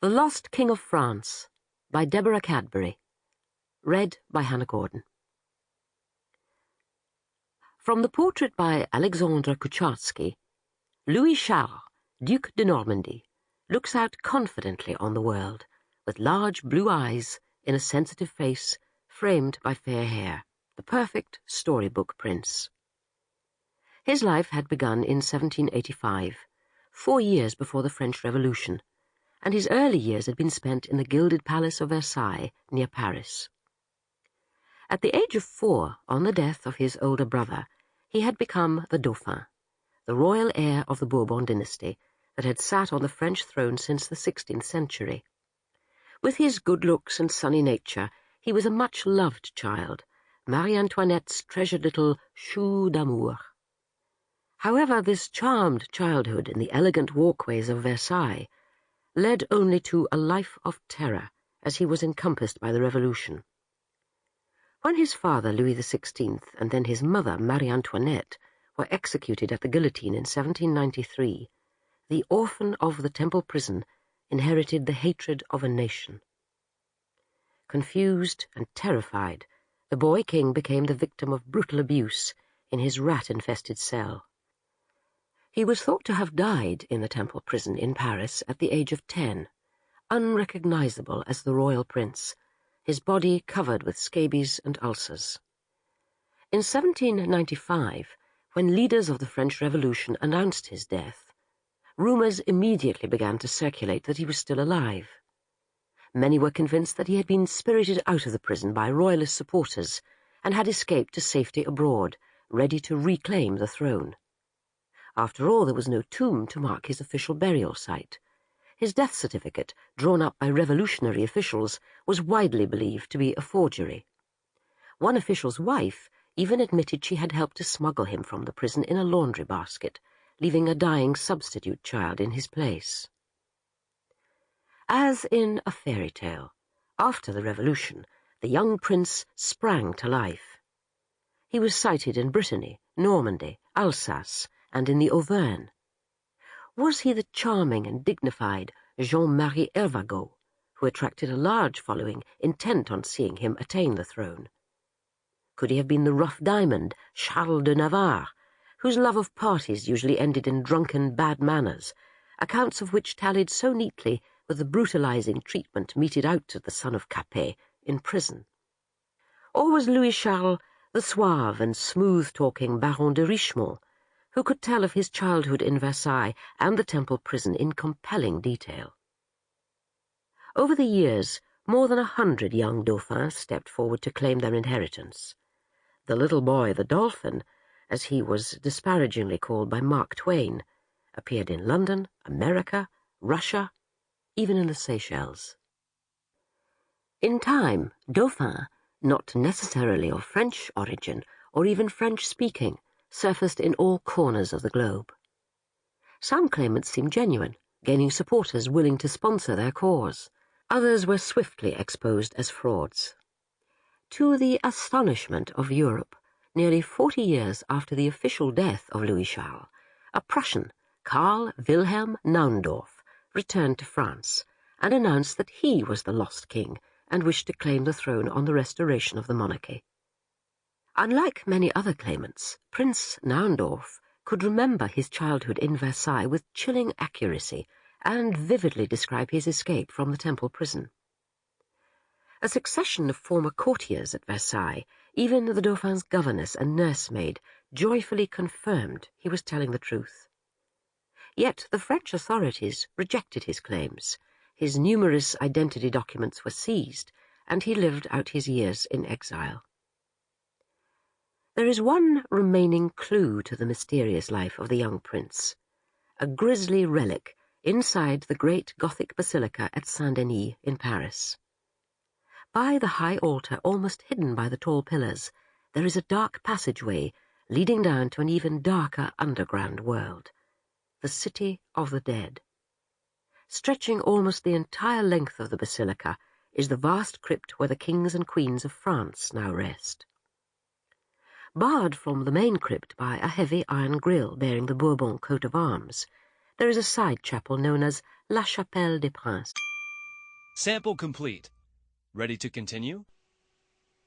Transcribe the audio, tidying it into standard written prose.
The Lost King of France by Deborah Cadbury. Read by Hannah Gordon. From the portrait by Alexandre Kucharski, Louis Charles, Duc de Normandy, looks out confidently on the world, with large blue eyes in a sensitive face framed by fair hair, the perfect storybook prince. His life had begun in 1785, 4 years before the French Revolution, and his early years had been spent in the gilded palace of Versailles, near Paris. At the age of 4, on the death of his older brother, he had become the Dauphin, the royal heir of the Bourbon dynasty that had sat on the French throne since the 16th century. With his good looks and sunny nature, he was a much-loved child, Marie-Antoinette's treasured little chou d'amour. However, this charmed childhood in the elegant walkways of Versailles led only to a life of terror as he was encompassed by the Revolution. When his father, Louis XVI, and then his mother, Marie-Antoinette, were executed at the guillotine in 1793, the orphan of the Temple prison inherited the hatred of a nation. Confused and terrified, the boy king became the victim of brutal abuse in his rat-infested cell. He was thought to have died in the Temple prison in Paris at the age of 10, unrecognizable as the royal prince, his body covered with scabies and ulcers. In 1795, when leaders of the French Revolution announced his death, rumors immediately began to circulate that he was still alive. Many were convinced that he had been spirited out of the prison by royalist supporters and had escaped to safety abroad, ready to reclaim the throne. After all, there was no tomb to mark his official burial site. His death certificate, drawn up by revolutionary officials, was widely believed to be a forgery. One official's wife even admitted she had helped to smuggle him from the prison in a laundry basket, leaving a dying substitute child in his place. As in a fairy tale, after the Revolution, the young prince sprang to life. He was cited in Brittany, Normandy, Alsace, and in the Auvergne. Was he the charming and dignified Jean-Marie Hervagot, who attracted a large following intent on seeing him attain the throne? Could he have been the rough diamond Charles de Navarre, whose love of parties usually ended in drunken bad manners, accounts of which tallied so neatly with the brutalizing treatment meted out to the son of Capet in prison? Or was Louis Charles the suave and smooth-talking Baron de Richemont, who could tell of his childhood in Versailles and the Temple prison in compelling detail? Over the years, more than 100 young Dauphins stepped forward to claim their inheritance. The little boy, the Dauphin, as he was disparagingly called by Mark Twain, appeared in London, America, Russia, even in the Seychelles. In time, Dauphin, not necessarily of French origin or even French-speaking, surfaced in all corners of the globe. Some claimants seemed genuine, gaining supporters willing to sponsor their cause. Others were swiftly exposed as frauds. To the astonishment of Europe, nearly 40 years after the official death of Louis Charles, a Prussian, Karl Wilhelm Naundorff, returned to France and announced that he was the lost king and wished to claim the throne on the restoration of the monarchy. Unlike many other claimants, Prince Naundorff could remember his childhood in Versailles with chilling accuracy and vividly describe his escape from the Temple prison. A succession of former courtiers at Versailles, even the Dauphin's governess and nursemaid, joyfully confirmed he was telling the truth. Yet the French authorities rejected his claims. His numerous identity documents were seized, and he lived out his years in exile. There is one remaining clue to the mysterious life of the young prince, a grisly relic inside the great Gothic basilica at Saint-Denis in Paris. By the high altar, almost hidden by the tall pillars, there is a dark passageway leading down to an even darker underground world, the City of the Dead. Stretching almost the entire length of the basilica is the vast crypt where the kings and queens of France now rest. Barred from the main crypt by a heavy iron grille bearing the Bourbon coat of arms, there is a side chapel known as La Chapelle des Princes. Sample complete. Ready to continue?